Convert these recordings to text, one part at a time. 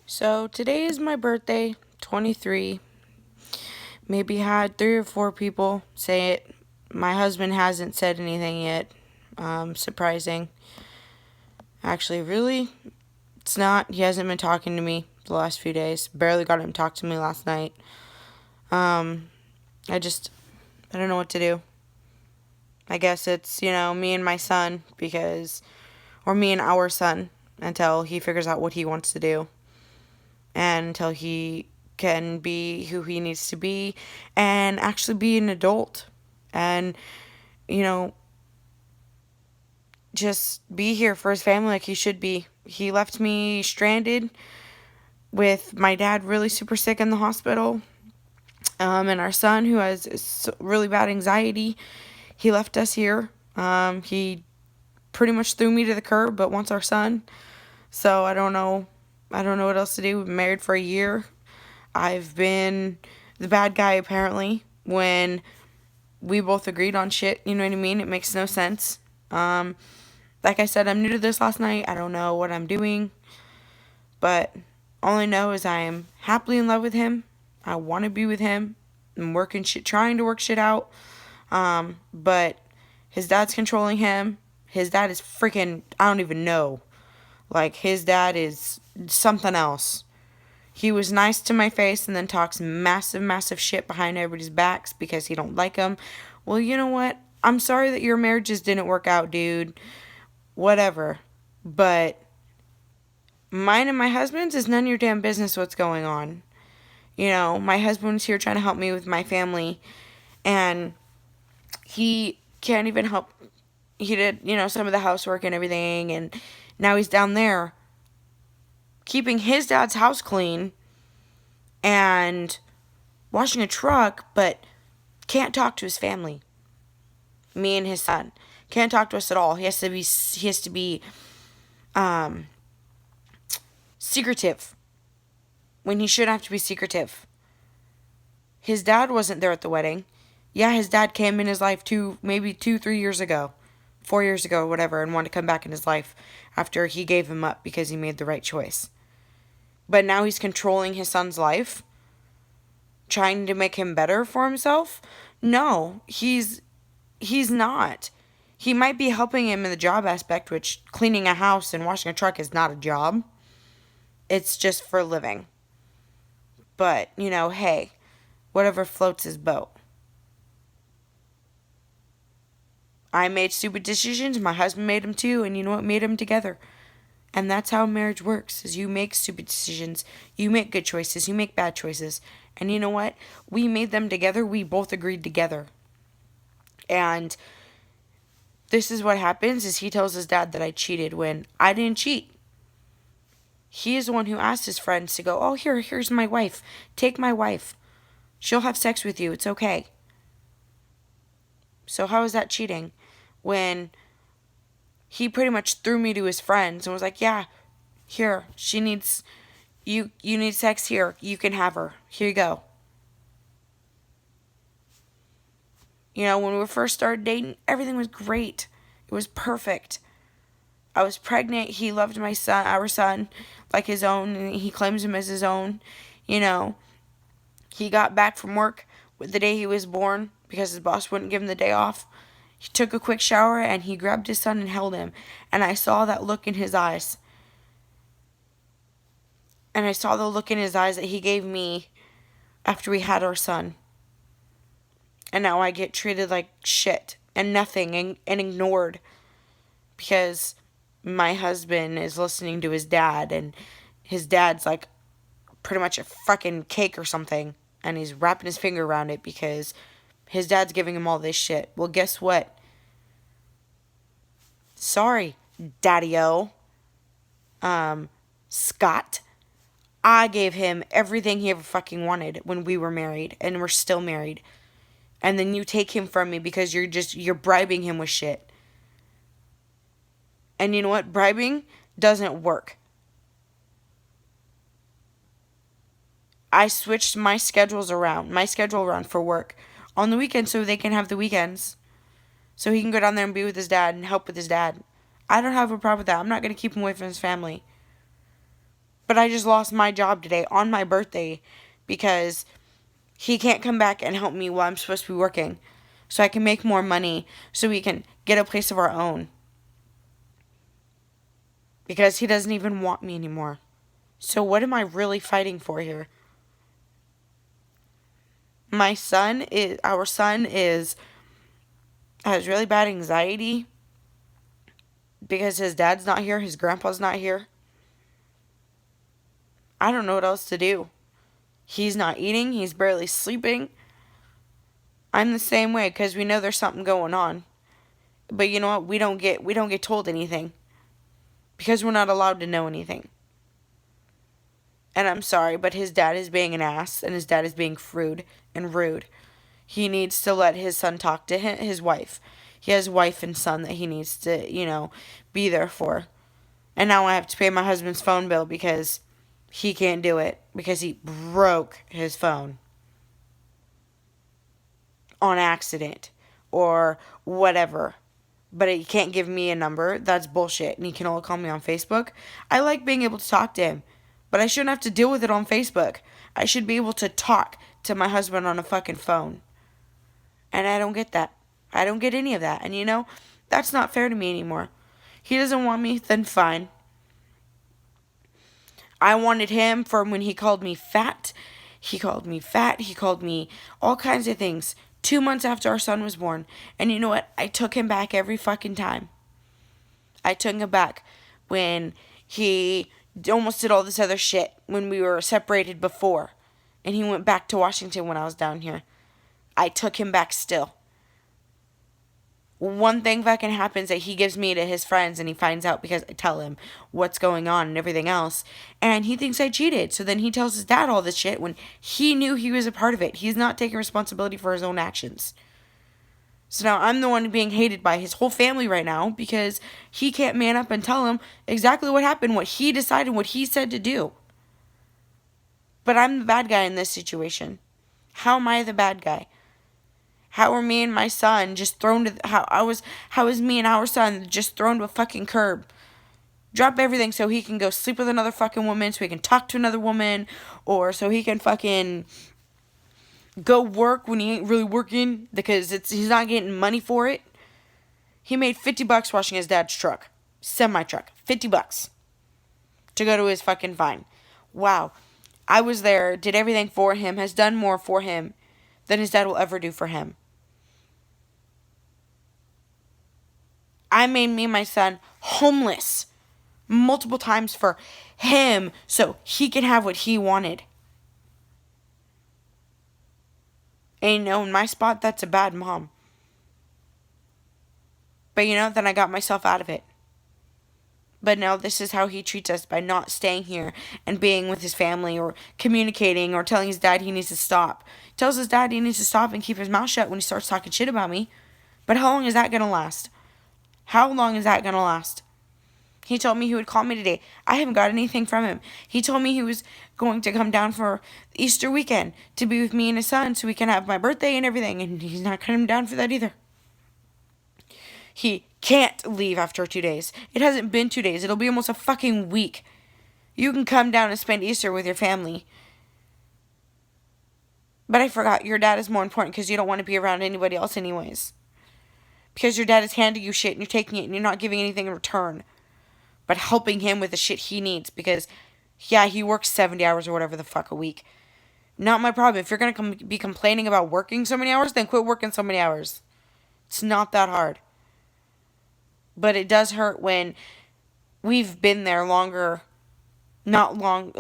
So today is my birthday, 23. Maybe had 3 or 4 people say it. My husband hasn't said anything yet. Surprising. Actually, really, it's not. He hasn't been talking to me the last few days. Barely got him to talk to me last night. Um, I just, I don't know what to do. I guess it's, me and my son or me and our son until he figures out what he wants to do. And until he can be who he needs to be and actually be an adult and you know just be here for his family like he should be. He left me stranded with my dad really super sick in the hospital, and our son who has really bad anxiety. He left us here. He pretty much threw me to the curb but wants our son. So I don't know what else to do. We've been married for a year. I've been the bad guy apparently when we both agreed on shit. You know what I mean? It makes no sense. Um, like I said, I'm new to this last night. I don't know what I'm doing, but all I know is I am happily in love with him. I want to be with him. I'm trying to work shit out. But his dad's controlling him. His dad is freaking, I don't even know. Like, his dad is something else. He was nice to my face and then talks massive, massive shit behind everybody's backs because he don't like them. Well, you know what? I'm sorry that your marriages didn't work out, dude. Whatever. But mine and my husband's is none of your damn business what's going on. My husband's here trying to help me with my family, and he can't even help. He did, some of the housework and everything, and now he's down there keeping his dad's house clean and washing a truck, but can't talk to his family. Me and his son can't talk to us at all. He has to be secretive when he shouldn't have to be secretive. His dad wasn't there at the wedding. Yeah, his dad came in his life maybe 2, 3 years ago, 4 years ago, whatever, and wanted to come back in his life after he gave him up because he made the right choice. But now he's controlling his son's life, trying to make him better for himself. No, he's not. He might be helping him in the job aspect, which cleaning a house and washing a truck is not a job. It's just for a living. But, hey, whatever floats his boat. I made stupid decisions, my husband made them too, and you know what made them together. And that's how marriage works, is you make stupid decisions, you make good choices, you make bad choices. And you know what? We made them together, we both agreed together. And this is what happens is he tells his dad that I cheated when I didn't cheat. He is the one who asked his friends to go, "Oh, here's my wife. Take my wife. She'll have sex with you. It's okay." So how is that cheating? When he pretty much threw me to his friends and was like, "Yeah, here, she needs you need sex here. You can have her. Here you go." When we first started dating, everything was great. It was perfect. I was pregnant. He loved our son, like his own, and he claims him as his own. You know, he got back from work the day he was born because his boss wouldn't give him the day off. He took a quick shower and he grabbed his son and held him. And I saw that look in his eyes. And I saw the look in his eyes that he gave me after we had our son. And now I get treated like shit and nothing and ignored because my husband is listening to his dad, and his dad's like pretty much a fucking cake or something, and he's wrapping his finger around it because his dad's giving him all this shit. Well, guess what? Sorry, Daddy-O. Scott. I gave him everything he ever fucking wanted when we were married, and we're still married. And then you take him from me because you're bribing him with shit. And you know what? Bribing doesn't work. I switched my schedule around for work on the weekends so they can have the weekends. So he can go down there and be with his dad and help with his dad. I don't have a problem with that. I'm not going to keep him away from his family. But I just lost my job today on my birthday because he can't come back and help me while I'm supposed to be working. So I can make more money so we can get a place of our own. Because he doesn't even want me anymore. So what am I really fighting for here? Our son has really bad anxiety because his dad's not here, his grandpa's not here. I don't know what else to do. He's not eating, he's barely sleeping. I'm the same way because we know there's something going on. But you know what? We don't get told anything because we're not allowed to know anything. And I'm sorry, but his dad is being an ass and his dad is being rude and rude. He needs to let his son talk to his wife. He has wife and son that he needs to, be there for. And now I have to pay my husband's phone bill because he can't do it because he broke his phone on accident or whatever. But he can't give me a number. That's bullshit. And he can only call me on Facebook. I like being able to talk to him, but I shouldn't have to deal with it on Facebook. I should be able to talk to my husband on a fucking phone. And I don't get that. I don't get any of that. And that's not fair to me anymore. He doesn't want me, then fine. I wanted him from when he called me fat. He called me fat. He called me all kinds of things 2 months after our son was born. And you know what? I took him back every fucking time. I took him back when he almost did all this other shit when we were separated before. And he went back to Washington when I was down here. I took him back still. One thing fucking happens that he gives me to his friends and he finds out because I tell him what's going on and everything else. And he thinks I cheated. So then he tells his dad all this shit when he knew he was a part of it. He's not taking responsibility for his own actions. So now I'm the one being hated by his whole family right now because he can't man up and tell him exactly what happened, what he decided, what he said to do. But I'm the bad guy in this situation. How am I the bad guy? How were me and my son just thrown to how is me and our son just thrown to a fucking curb? Drop everything so he can go sleep with another fucking woman, so he can talk to another woman, or so he can fucking go work when he ain't really working because he's not getting money for it. He made $50 washing his dad's truck. Semi-truck. $50 to go to his fucking fine. Wow. I was there, did everything for him, has done more for him than his dad will ever do for him. I made me and my son homeless multiple times for him so he can have what he wanted. And in my spot, that's a bad mom. But then I got myself out of it. But now this is how he treats us by not staying here and being with his family or communicating or telling his dad he needs to stop. He tells his dad he needs to stop and keep his mouth shut when he starts talking shit about me. But how long is that going to last? How long is that going to last? He told me he would call me today. I haven't got anything from him. He told me he was going to come down for Easter weekend to be with me and his son so we can have my birthday and everything. And he's not coming down for that either. He can't leave after 2 days. It hasn't been 2 days. It'll be almost a fucking week. You can come down and spend Easter with your family. But I forgot, your dad is more important because you don't want to be around anybody else anyways. Because your dad is handing you shit and you're taking it and you're not giving anything in return. But helping him with the shit he needs because, yeah, he works 70 hours or whatever the fuck a week. Not my problem. If you're going to be complaining about working so many hours, then quit working so many hours. It's not that hard. But it does hurt when we've been there longer. Not longer,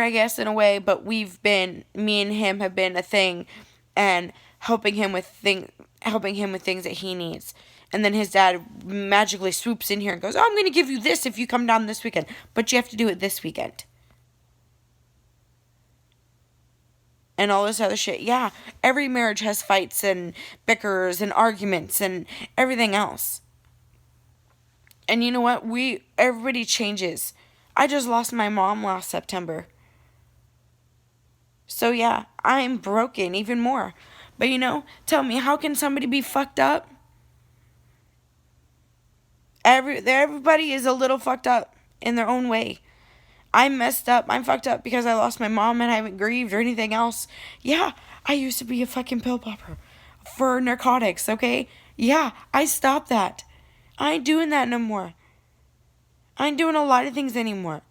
I guess, in a way, but me and him have been a thing and helping him with things that he needs. And then his dad magically swoops in here and goes, "Oh, I'm going to give you this if you come down this weekend. But you have to do it this weekend." And all this other shit. Yeah, every marriage has fights and bickers and arguments and everything else. And you know what? Everybody changes. I just lost my mom last September. So yeah, I'm broken even more. But tell me, how can somebody be fucked up? Everybody is a little fucked up. in their own way. I'm messed up. I'm fucked up because I lost my mom and I haven't grieved or anything else. Yeah, I used to be a fucking pill popper for narcotics, okay? Yeah, I stopped that. I ain't doing that no more. I ain't doing a lot of things anymore.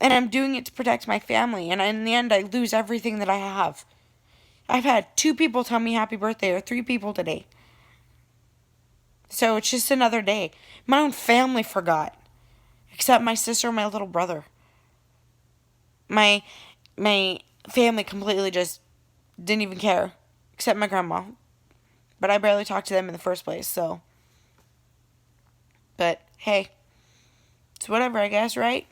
And I'm doing it to protect my family. And in the end, I lose everything that I have. I've had 2 people tell me happy birthday, or 3 people today. So it's just another day. My own family forgot. Except my sister and my little brother. My family completely just didn't even care. Except my grandma. But I barely talked to them in the first place, so. But, hey. It's whatever, I guess, right?